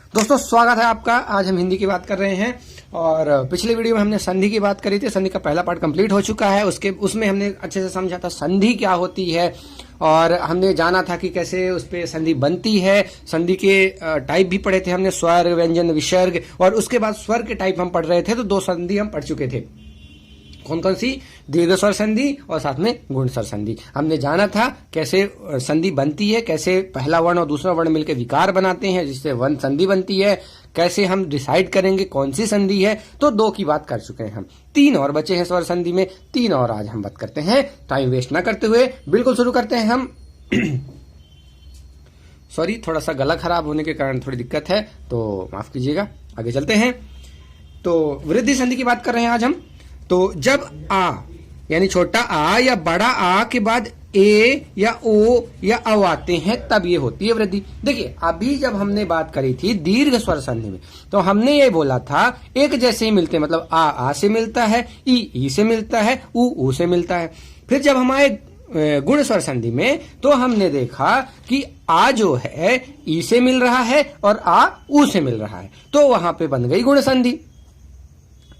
दोस्तों स्वागत है आपका। आज हम हिंदी की बात कर रहे हैं और पिछले वीडियो में हमने संधि की बात करी थी। संधि का पहला पार्ट कंप्लीट हो चुका है। उसमें हमने अच्छे से समझा था संधि क्या होती है और हमने जाना था कि कैसे उस पे संधि बनती है। संधि के टाइप भी पढ़े थे हमने, स्वर, व्यंजन, विसर्ग, और उसके बाद स्वर के टाइप हम पढ़ रहे थे। तो 2 संधि हम पढ़ चुके थे। कौन कौन सी? दीर्घ स्वर संधि और साथ में गुण स्वर संधि। हमने जाना था कैसे संधि बनती है, कैसे पहला वर्ण और दूसरा वर्ण मिलकर विकार बनाते हैं जिससे वर्ण संधि बनती है, कैसे हम डिसाइड करेंगे कौन सी संधि है। तो 2 की बात कर चुके हैं हम, 3 और बचे हैं स्वर संधि में। 3 और आज हम बात करते हैं। टाइम वेस्ट ना करते हुए बिल्कुल शुरू करते हैं हम। सॉरी, थोड़ा सा गला खराब होने के कारण थोड़ी दिक्कत है, तो माफ कीजिएगा। आगे चलते हैं। तो वृद्धि संधि की बात कर रहे हैं आज हम। तो जब आ यानी छोटा आ या बड़ा आ के बाद ए या ओ या अ आते हैं तब ये होती है वृद्धि। देखिए, अभी जब हमने बात करी थी दीर्घ स्वर संधि में तो हमने ये बोला था एक जैसे ही मिलते हैं, मतलब आ से मिलता है, ई से मिलता है, ऊ से मिलता है। फिर जब हमारे गुण स्वर संधि में तो हमने देखा कि आ जो है ई से मिल रहा है और आ ऊ से मिल रहा है, तो वहां पे बन गई गुण संधि।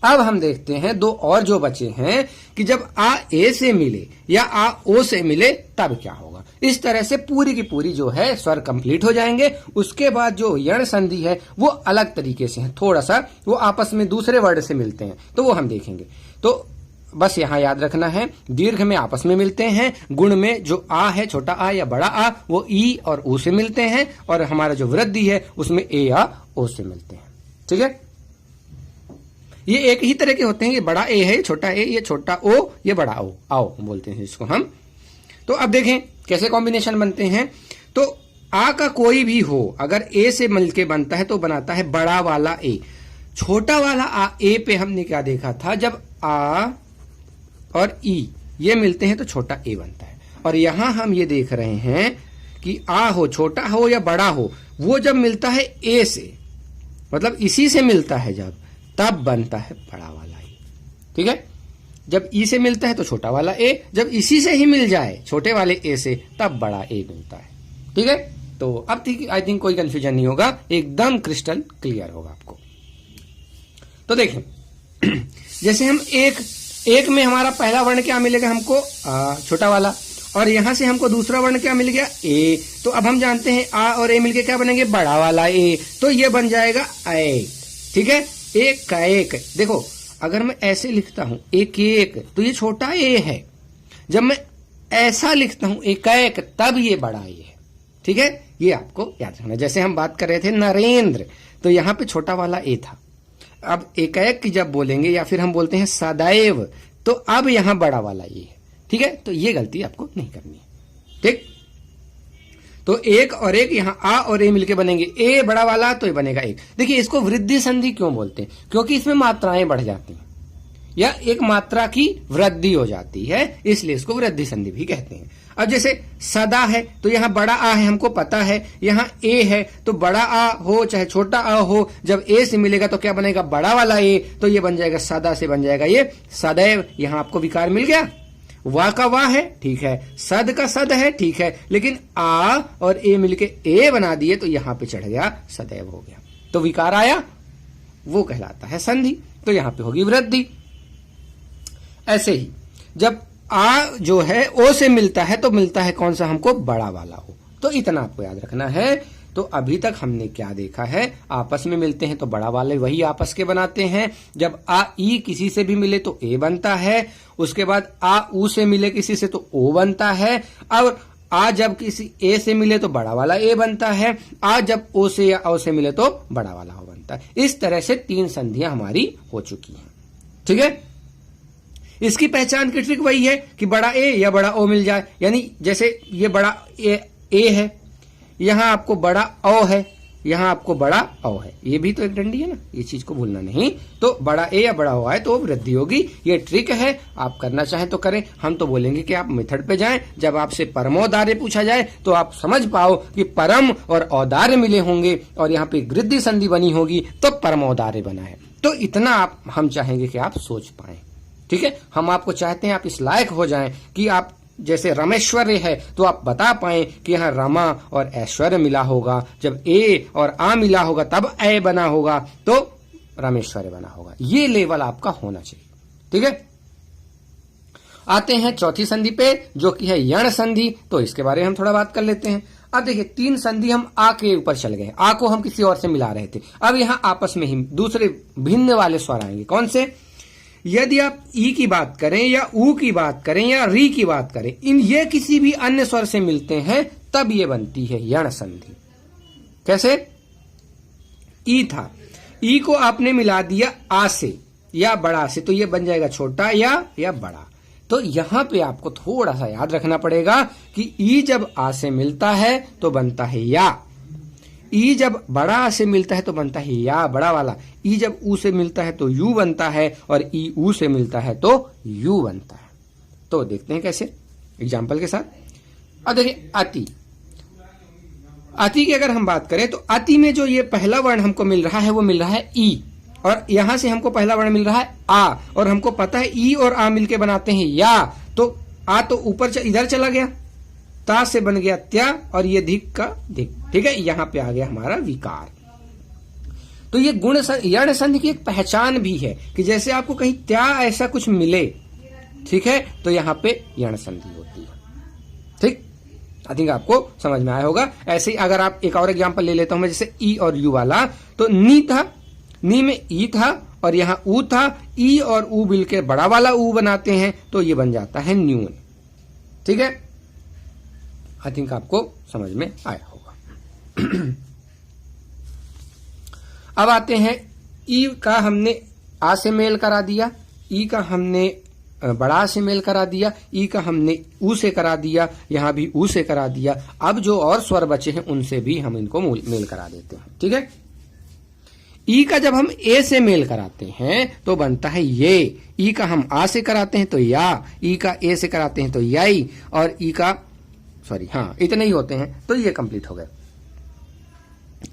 अब हम देखते हैं 2 और जो बचे हैं कि जब आ ए से मिले या आ ओ से मिले तब क्या होगा। इस तरह से पूरी की पूरी जो है स्वर कंप्लीट हो जाएंगे। उसके बाद जो यण संधि है वो अलग तरीके से है, थोड़ा सा वो आपस में दूसरे वर्ड से मिलते हैं, तो वो हम देखेंगे। तो बस यहां याद रखना है, दीर्घ में आपस में मिलते हैं, गुण में जो आ है छोटा आ या बड़ा आ वो ई और ऊ से मिलते हैं, और हमारा जो वृद्धि है उसमें ए या ओ से मिलते हैं। ठीक है, ये एक ही तरह के होते हैं। ये बड़ा ए है, छोटा ए, ये छोटा ओ, ये बड़ा ओ, आओ बोलते हैं इसको हम। तो अब देखें कैसे कॉम्बिनेशन बनते हैं। तो आ का कोई भी हो अगर ए से मिलके बनता है तो बनाता है बड़ा वाला ए। छोटा वाला आ ए पे हमने क्या देखा था, जब आ और ई ये मिलते हैं तो छोटा ए बनता है। और यहां हम ये देख रहे हैं कि आ हो, छोटा हो या बड़ा हो, वो जब मिलता है ए से, मतलब इसी से मिलता है जब, तब बनता है बड़ा वाला ए। ठीक है, जब ई से मिलता है तो छोटा वाला ए, जब इसी से ही मिल जाए छोटे वाले ए से तब बड़ा ए मिलता है। ठीक है, तो अब आई थिंक कोई कंफ्यूजन नहीं होगा, एकदम क्रिस्टल क्लियर होगा आपको। तो देखें, जैसे हम एक में हमारा पहला वर्ण क्या मिलेगा हमको, छोटा वाला, और यहां से हमको दूसरा वर्ण क्या मिल गया, ए। तो अब हम जानते हैं आ और ए मिलके क्या बनेंगे, बड़ा वाला ए, तो ये बन जाएगा ए। ठीक है, एक का एक। देखो, अगर मैं ऐसे लिखता हूं एक एक तो ये छोटा ए है, जब मैं ऐसा लिखता हूं एक एक तब ये बड़ा ए है। ठीक है, ये आपको याद रखना। जैसे हम बात कर रहे थे नरेंद्र, तो यहां पे छोटा वाला ए था। अब एक एक की जब बोलेंगे या फिर हम बोलते हैं सदैव, तो अब यहां बड़ा वाला ए है। ठीक है, तो ये गलती आपको नहीं करनी है। ठीक, तो एक और एक यहां आ और ए मिलके बनेंगे ए बड़ा वाला, तो ये बनेगा एक। देखिए, इसको वृद्धि संधि क्यों बोलते हैं, क्योंकि इसमें मात्राएं बढ़ जाती हैं या एक मात्रा की वृद्धि हो जाती है, इसलिए इसको वृद्धि संधि भी कहते हैं। अब जैसे सदा है तो यहां बड़ा आ है, हमको पता है, यहां ए है तो बड़ा आ हो चाहे छोटा आ हो, जब ए से मिलेगा तो क्या बनेगा, बड़ा वाला ए, तो ये बन जाएगा सदा से बन जाएगा ये सदैव। यहां आपको विकार मिल गया, वाह का वाह है, ठीक है, सद का सद है, ठीक है, लेकिन आ और ए मिलके ए बना दिए तो यहां पे चढ़ गया, सदैव हो गया, तो विकार आया, वो कहलाता है संधि, तो यहां पे होगी वृद्धि। ऐसे ही जब आ जो है ओ से मिलता है तो मिलता है कौन सा हमको, बड़ा वाला हो। तो इतना आपको याद रखना है। तो अभी तक हमने क्या देखा है, आपस में मिलते हैं तो बड़ा वाले वही आपस के बनाते हैं। जब आ ई किसी से भी मिले तो ए बनता है, उसके बाद आ ऊ से मिले किसी से तो ओ बनता है, और आ जब किसी ए से मिले तो बड़ा वाला ए बनता है, आ जब ओ से या ओ से मिले तो बड़ा वाला ओ बनता है। इस तरह से 3 संधियां हमारी हो चुकी हैं। ठीक है, इसकी पहचान की ट्रिक वही है कि बड़ा ए या बड़ा ओ मिल जाए। यानी जैसे ये बड़ा ए है, यहां आपको बड़ा ओ है, यहां आपको बड़ा ओ है, ये भी तो एक डंडी है ना, ये चीज को भूलना नहीं। तो बड़ा ए या बड़ा ओ आए तो वृद्धि होगी। ये ट्रिक है, आप करना चाहें तो करें। हम तो बोलेंगे कि आप मेथड पे जाएं। जब आपसे परमोदार्य पूछा जाए तो आप समझ पाओ कि परम और औदार्य मिले होंगे और यहाँ पे वृद्धि संधि बनी होगी तो परमोदार्य बना है। तो इतना हम चाहेंगे कि आप सोच पाए। ठीक है, हम आपको चाहते हैं आप इस लायक हो जाएं कि आप जैसे रमेश्वर्य है तो आप बता पाए कि यहाँ रमा और ऐश्वर्य मिला होगा, जब ए और आ मिला होगा तब ए बना होगा तो रमेश्वर्य बना होगा। ये लेवल आपका होना चाहिए। ठीक है, आते हैं चौथी संधि पे जो कि है यण संधि। तो इसके बारे में हम थोड़ा बात कर लेते हैं। अब देखिए 3 संधि हम आ के ऊपर चल गए, आ को हम किसी और से मिला रहे थे। अब यहाँ आपस में ही दूसरे भिन्न वाले स्वर आएंगे। कौन से? यदि आप ई की बात करें या ऊ की बात करें या री की बात करें, इन ये किसी भी अन्य स्वर से मिलते हैं तब ये बनती है यण संधि। कैसे? ई था, ई को आपने मिला दिया आ से या बड़ा से, तो ये बन जाएगा छोटा या बड़ा। तो यहां पे आपको थोड़ा सा याद रखना पड़ेगा कि ई जब आ से मिलता है तो बनता है या, ई जब बड़ा आ से मिलता है तो बनता है या बड़ा वाला, ई जब ऊ से मिलता है तो यू बनता है और ई ऊ से मिलता है तो यू बनता है। तो देखते हैं कैसे एग्जाम्पल के साथ। अब देखिए अति, अति की अगर हम बात करें तो अति में जो ये पहला वर्ण हमको मिल रहा है वो मिल रहा है ई, और यहां से हमको पहला वर्ण मिल रहा है आ, और हमको पता है ई और आ मिलके बनाते हैं या। तो आ तो ऊपर इधर चला गया, ता से बन गया त्या, और ये धिक का धिक। ठीक है, यहां पे आ गया हमारा विकार। तो ये गुण यण संधि की एक पहचान भी है कि जैसे आपको कहीं त्या ऐसा कुछ मिले, ठीक है, तो यहां पे यण संधि होती है। ठीक, आई थिंक आपको समझ में आया होगा। ऐसे ही अगर आप एक और एग्जांपल ले लेता हूं मैं, जैसे ई और यू वाला, तो नी था, नी में ई था और यहां ऊ था, ई और ऊ मिलकर बड़ा वाला ऊ बनाते हैं तो ये बन जाता है न्यून। ठीक है, आई थिंक आपको समझ में आया होगा। अब आते हैं ई का हमने आ से मेल करा दिया, ई का हमने बड़ा से मेल करा दिया, ई का हमने ऊ से करा दिया, यहां भी ऊ से करा दिया। अब जो और स्वर बचे हैं उनसे भी हम इनको मेल करा देते हैं। ठीक है, ई का जब हम ए से मेल कराते हैं तो बनता है ये, ई का हम आ से कराते हैं तो या, ई का ए से कराते हैं तो याई, और ई का इतने ही होते हैं तो ये कंप्लीट हो गए।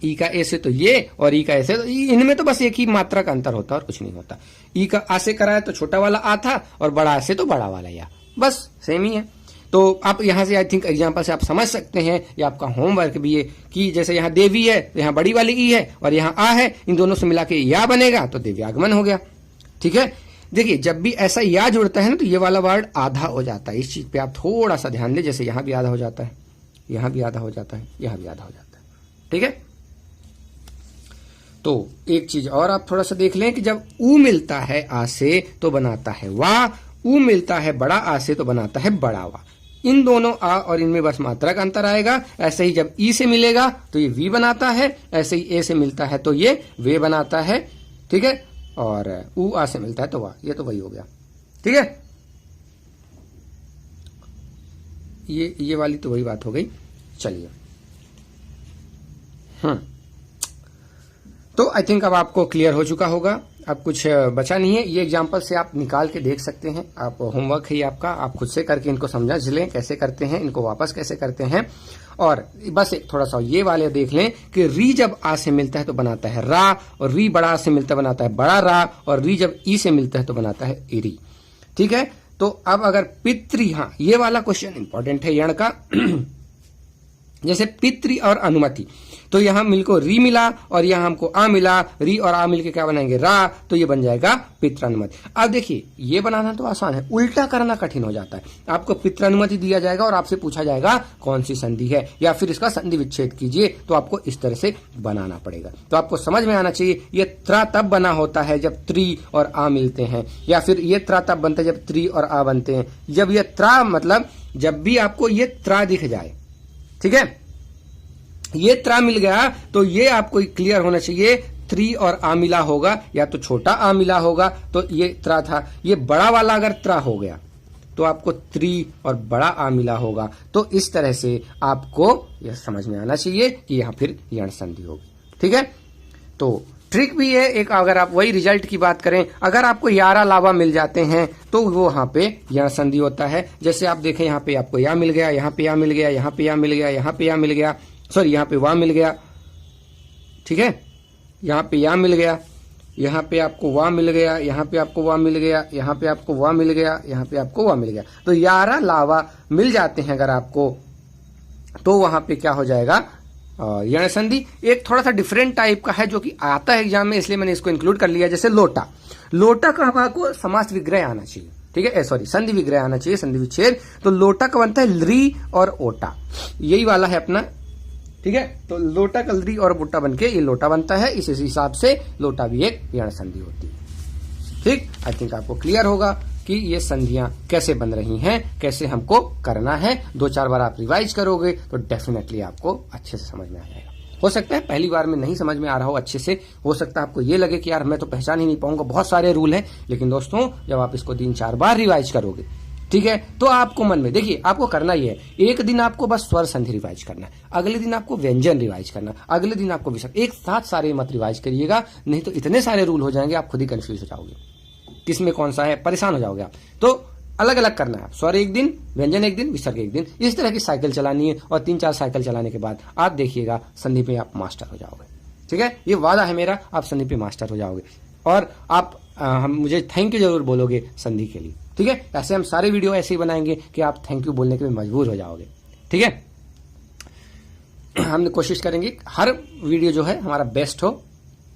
ई का ए से तो ये और ई का ए से तो, इनमें तो बस एक ही मात्रा का अंतर होता है और कुछ नहीं होता। ई का आ से कराया तो छोटा वाला आ था और बड़ा से तो बड़ा वाला या, बस सेम ही है। तो आप यहां से आई थिंक एग्जांपल से आप समझ सकते हैं, ये आपका होमवर्क भी है कि जैसे यहां देवी है तो यहां बड़ी वाली ई है और यहां आ है, इन दोनों से मिला के या बनेगा तो दिव्यागमन हो गया। ठीक है, देखिए जब भी ऐसा या जुड़ता है ना तो ये वाला वर्ड आधा हो जाता है। इस चीज पे आप थोड़ा सा ध्यान दें, जैसे यहां भी आधा हो जाता है, यहां भी आधा हो जाता है, यहां भी आधा हो जाता है। ठीक है, तो एक चीज और आप थोड़ा सा देख लें कि जब ऊ मिलता है आ से तो बनाता है वा, ऊ मिलता है बड़ा आ से तो बनाता है बड़ा वा। इन दोनों आ और इनमें बस मात्रा का अंतर आएगा। ऐसे ही जब ई से मिलेगा तो ये वी बनाता है, ऐसे ही ए से मिलता है तो ये वे बनाता है। ठीक है, और ऊ आ से मिलता है तो वाह, ये तो वही हो गया। ठीक है, ये वाली तो वही बात हो गई। चलिए, तो आई थिंक अब आपको क्लियर हो चुका होगा, अब कुछ बचा नहीं है। ये एग्जाम्पल से आप निकाल के देख सकते हैं, आप होमवर्क है आपका, आप खुद से करके इनको समझ लें कैसे करते हैं, इनको वापस कैसे करते हैं। और बस एक थोड़ा सा ये वाले देख लें कि री जब आ से मिलता है तो बनाता है रा, और री बड़ा से मिलता है बनाता है बड़ा रा, और री जब ई से मिलता है तो बनाता है इरी। ठीक है, तो अब अगर पितृ, हाँ ये वाला क्वेश्चन इंपॉर्टेंट है यण का। जैसे पितृ और अनुमति, तो यहां मिलको री मिला और यहां हमको आ मिला, री और आ मिलके क्या बनाएंगे रा, तो ये बन जाएगा पितृनुमति। अब देखिए ये बनाना तो आसान है, उल्टा करना कठिन हो जाता है। आपको पितृनुमति दिया जाएगा और आपसे पूछा जाएगा कौन सी संधि है या फिर इसका संधि विच्छेद कीजिए, तो आपको इस तरह से बनाना पड़ेगा। तो आपको समझ में आना चाहिए ये त्रा तब बना होता है जब त्रि और आ मिलते हैं, या फिर ये त्रा तब बनता है जब त्रि और आ बनते हैं। जब ये त्रा मतलब जब भी आपको ये त्रा दिख जाए, ठीक है, ये त्रा मिल गया तो ये आपको क्लियर होना चाहिए त्रि और आ मिला होगा, या तो छोटा आ मिला होगा तो ये त्रा था। ये बड़ा वाला अगर त्रा हो गया तो आपको त्रि और बड़ा आ मिला होगा। तो इस तरह से आपको यह समझ में आना चाहिए कि यहां फिर यण संधि होगी। ठीक है, तो ट्रिक भी है एक, अगर आप वही रिजल्ट की बात करें, अगर आपको 11 लावा मिल जाते हैं तो वो यहाँ पे यण संधि होता है। जैसे आप देखें यहाँ पे आपको या मिल गया, यहाँ पे या मिल गया, यहाँ पे या मिल गया, यहाँ पे या मिल गया, सॉरी यहाँ पे वाह मिल गया, ठीक है, यहाँ पे या मिल गया, यहाँ पे आपको वा मिल गया, यहाँ पे आपको वा मिल गया, यहाँ पे आपको वा मिल गया, यहाँ पे आपको वा मिल गया। तो 11 लावा मिल जाते हैं अगर आपको, तो वहां पे क्या हो जाएगा, यण संधि। एक थोड़ा सा डिफरेंट टाइप का है जो कि आता है एग्जाम में, इसलिए मैंने इसको इंक्लूड कर लिया। जैसे लोटा, लोटा का आपको समास विग्रह आना चाहिए, ठीक है, सॉरी संधि विग्रह आना चाहिए, संधि विच्छेद। तो लोटा का बनता है ली और ओटा, यही वाला है अपना, ठीक है। तो लोटा का ली और ओटा बनके ये लोटा बनता है। इस हिसाब से लोटा भी एक यण संधि होती है, ठीक। आई थिंक आपको क्लियर होगा कि ये संधियां कैसे बन रही हैं, कैसे हमको करना है। 2-4 बार आप रिवाइज करोगे तो डेफिनेटली आपको अच्छे से समझ में आ जाएगा। हो सकता है पहली बार में नहीं समझ में आ रहा हो अच्छे से, हो सकता है आपको ये लगे कि यार मैं तो पहचान ही नहीं पाऊंगा, बहुत सारे रूल हैं। लेकिन दोस्तों जब आप इसको 3-4 बार रिवाइज करोगे, ठीक है, तो आपको मन में, देखिए आपको करना ही है, एक दिन आपको बस स्वर संधि रिवाइज करना है, अगले दिन आपको व्यंजन रिवाइज करना है, अगले दिन आपको विसर्ग, एक साथ सारे मत रिवाइज करिएगा, नहीं तो इतने सारे रूल हो जाएंगे आप खुद ही कंफ्यूज हो जाओगे, किसमें कौन सा है, परेशान हो जाओगे आप। तो अलग अलग करना है, स्वर एक दिन, व्यंजन एक दिन, विसर्ग एक दिन, इस तरह की साइकिल चलानी है। और 3-4 साइकिल चलाने के बाद आप देखिएगा संधि पे आप मास्टर हो जाओगे, ठीक है, ये वादा है मेरा, आप संधि पे मास्टर हो जाओगे। और आप हम मुझे थैंक यू जरूर बोलोगे संधि के लिए, ठीक है। ऐसे हम सारे वीडियो ऐसे ही बनाएंगे कि आप थैंक यू बोलने के लिए मजबूर हो जाओगे, ठीक है। हम कोशिश करेंगे हर वीडियो जो है हमारा बेस्ट हो,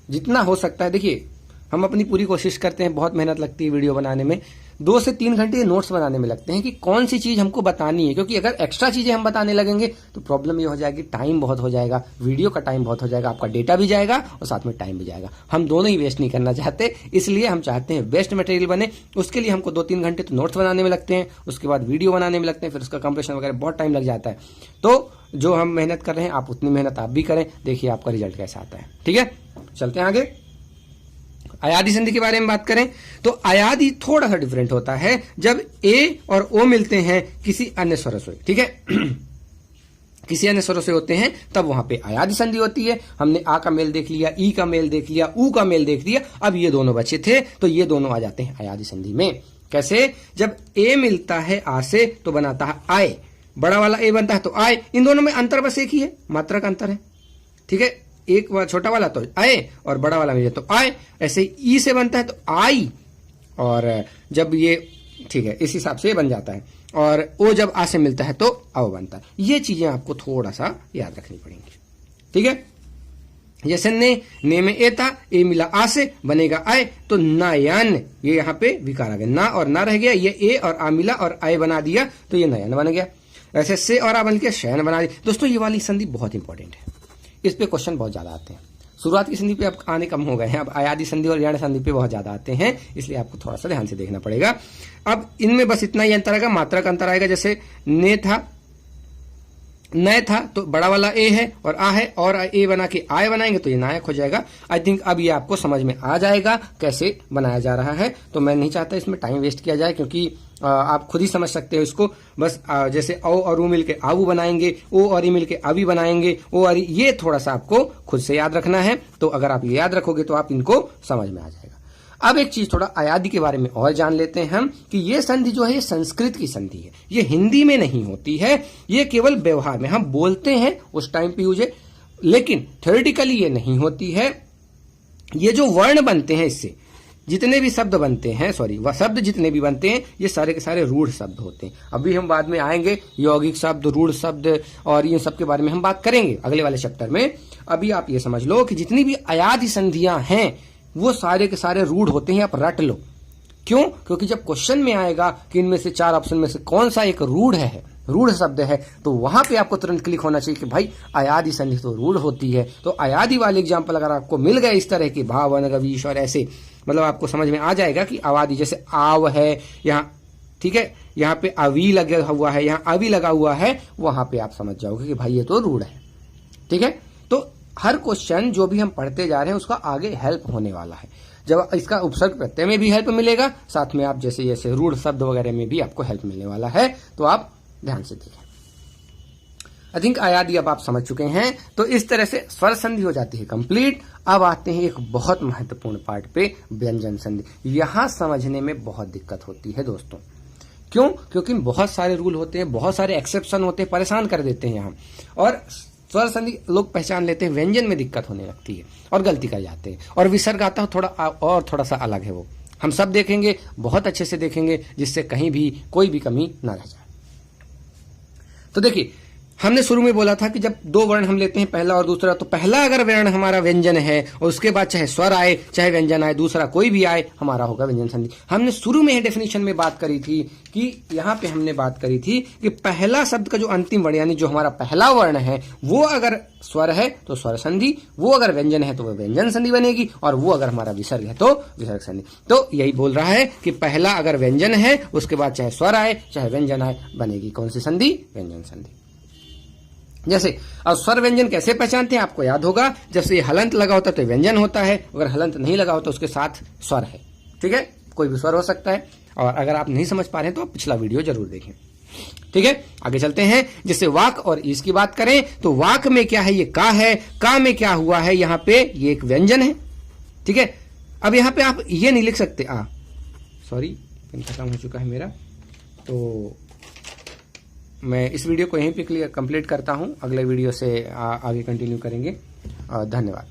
जितना हो सकता है। देखिए हम अपनी पूरी कोशिश करते हैं, बहुत मेहनत लगती है वीडियो बनाने में, 2 से 3 घंटे नोट्स बनाने में लगते हैं कि कौन सी चीज हमको बतानी है। क्योंकि अगर एक्स्ट्रा चीजें हम बताने लगेंगे तो प्रॉब्लम ये हो जाएगी, टाइम बहुत हो जाएगा, वीडियो का टाइम बहुत हो जाएगा, आपका डेटा भी जाएगा और साथ में टाइम भी जाएगा। हम दोनों ही वेस्ट नहीं करना चाहते, इसलिए हम चाहते हैं बेस्ट मटेरियल बने। उसके लिए हमको 2-3 घंटे तो नोट्स बनाने में लगते हैं, उसके बाद वीडियो बनाने में लगते हैं, फिर उसका कंप्रेशन वगैरह बहुत टाइम लग जाता है। तो जो हम मेहनत कर रहे हैं आप उतनी मेहनत आप भी करें, देखिए आपका रिजल्ट कैसा आता है, ठीक है। चलते हैं आगे। अयादि संधि के बारे में बात करें तो अयादि थोड़ा सा डिफरेंट होता है जब ए और ओ मिलते हैं किसी अन्य स्वर से, ठीक है। किसी अन्य स्वरों से होते हैं तब वहां पे अयादि संधि होती है। हमने आ का मेल देख लिया, ई का मेल देख लिया, ऊ का मेल देख लिया, अब ये दोनों बचे थे तो ये दोनों आ जाते हैं अयादि संधि में। कैसे, जब ए मिलता है आ से तो बनाता है आए, बड़ा वाला ए बनता है तो आए, इन दोनों में अंतर बस एक ही है, मात्रा का अंतर है, ठीक है। एक छोटा वाला तो आए और बड़ा वाला मिले तो आए, ऐसे ई से बनता है तो आई, और जब ये, ठीक है, इस हिसाब से बन जाता है। और ओ जब आ से मिलता है तो अव बनता है। ये चीजें आपको थोड़ा सा याद रखनी पड़ेंगी, ठीक है। जैसे ने में ए था, ए मिला आ से बनेगा आए, तो नयन, ये यहाँ पे विकार आ गया, ना और ना रह गया, ये ए और आ मिला और आए बना दिया तो ये नयन बन गया। ऐसे से और आ बन के शयन बना दिया। दोस्तों ये वाली संधि बहुत इंपॉर्टेंट है, इस पे क्वेश्चन बहुत ज्यादा आते हैं। शुरुआत की संधि पे अब आने कम हो गए हैं, अब अयादि संधि और यण संधि पे बहुत ज्यादा आते हैं, इसलिए आपको थोड़ा सा ध्यान से देखना पड़ेगा। अब इनमें बस इतना ही अंतर आएगा, मात्रा का अंतर आएगा। जैसे ने था, नय था तो बड़ा वाला ए है और आ है, और ए बना के आय बनाएंगे तो ये नायक हो जाएगा। आई थिंक अब ये आपको समझ में आ जाएगा कैसे बनाया जा रहा है। तो मैं नहीं चाहता इसमें टाइम वेस्ट किया जाए, क्योंकि आप खुद ही समझ सकते हो इसको। बस जैसे औ और ऊ मिलके आऊ बनाएंगे, ओ और ई मिलके अभी बनाएंगे, ओ और ये थोड़ा सा आपको खुद से याद रखना है। तो अगर आप ये याद रखोगे तो आप इनको समझ में आ जाएगा। अब एक चीज थोड़ा अयादि के बारे में और जान लेते हैं हम कि ये संधि जो है ये संस्कृत की संधि है, ये हिंदी में नहीं होती है, ये केवल व्यवहार में हम बोलते हैं उस टाइम पे यूज है, लेकिन थ्योरेटिकली ये नहीं होती है। ये जो वर्ण बनते हैं, इससे जितने भी शब्द बनते हैं, सॉरी शब्द जितने भी बनते हैं, ये सारे के सारे रूढ़ शब्द होते हैं। अभी हम बाद में आएंगे यौगिक शब्द, रूढ़ शब्द और इन सब के बारे में हम बात करेंगे अगले वाले चैप्टर में। अभी आप ये समझ लो कि जितनी भी अयादि संधियां हैं वो सारे के सारे रूढ़ होते हैं, आप रट लो। क्यों? क्योंकि जब क्वेश्चन में आएगा कि इनमें से 4 ऑप्शन में से कौन सा एक रूढ़ है, रूढ़ शब्द है, तो वहां पे आपको तुरंत क्लिक होना चाहिए कि भाई अयादि संधि तो रूढ़ होती है। तो अयादि वाले एग्जाम्पल अगर आपको मिल गए इस तरह के भावन गवीश और ऐसे, मतलब आपको समझ में आ जाएगा कि अवादि, जैसे आव है यहाँ, ठीक है, यहाँ पे अवी लगा हुआ है, यहाँ अवी लगा हुआ है, वहां पे आप समझ जाओगे कि भाई ये तो रूढ़ है, ठीक है। तो हर क्वेश्चन जो भी हम पढ़ते जा रहे हैं उसका आगे हेल्प होने वाला है। जब इसका उपसर्ग प्रत्यय में भी हेल्प मिलेगा, साथ में आप जैसे जैसे रूढ़ शब्द वगैरह में भी आपको हेल्प मिलने वाला है, तो आप ध्यान से देखें। आई थिंक अयादि अब आप समझ चुके हैं। तो इस तरह से स्वर संधि हो जाती है कंप्लीट। अब आते हैं एक बहुत महत्वपूर्ण पार्ट पे, व्यंजन संधि। यहां समझने में बहुत दिक्कत होती है दोस्तों। क्यों? क्योंकि बहुत सारे रूल होते हैं, बहुत सारे एक्सेप्शन होते हैं, परेशान कर देते हैं यहाँ। और स्वर संधि लोग पहचान लेते हैं, व्यंजन में दिक्कत होने लगती है और गलती कर जाते हैं। और विसर्ग आता है थोड़ा सा अलग है, वो हम सब देखेंगे, बहुत अच्छे से देखेंगे, जिससे कहीं भी कोई भी कमी ना रह जाए। तो देखिए, हमने शुरू में बोला था कि जब दो वर्ण हम लेते हैं, पहला और दूसरा, तो पहला अगर वर्ण हमारा व्यंजन है और उसके बाद चाहे स्वर आए चाहे व्यंजन आए, दूसरा कोई भी आए, हमारा होगा व्यंजन संधि। हमने शुरू में ही डेफिनेशन में बात करी थी कि यहां पे हमने बात करी थी कि पहला शब्द का जो अंतिम वर्ण यानी जो हमारा पहला वर्ण है वो अगर स्वर है तो स्वर संधि, वो अगर व्यंजन है तो वह व्यंजन संधि बनेगी, और वो अगर हमारा विसर्ग है तो विसर्ग संधि। तो यही बोल रहा है कि पहला अगर व्यंजन है उसके बाद चाहे स्वर आए चाहे व्यंजन आए, बनेगी कौन सी संधि? व्यंजन संधि। जैसे अब स्वर व्यंजन कैसे पहचानते हैं, आपको याद होगा, जब से हलंत लगा होता है तो व्यंजन होता है, अगर हलंत नहीं लगा होता उसके साथ स्वर है। ठीक है, कोई भी स्वर हो सकता है। और अगर आप नहीं समझ पा रहे हैं तो आप पिछला वीडियो जरूर देखें। ठीक है, आगे चलते हैं। जैसे वाक और ईस की बात करें तो वाक में क्या है, ये का है, का में क्या हुआ है, यहां पे ये एक व्यंजन है। ठीक है, अब यहां पे आप ये नहीं लिख सकते सॉरी, पेन खत्म हो चुका है मेरा, तो मैं इस वीडियो को यहीं पे कंप्लीट करता हूं, अगले वीडियो से आगे कंटिन्यू करेंगे। धन्यवाद।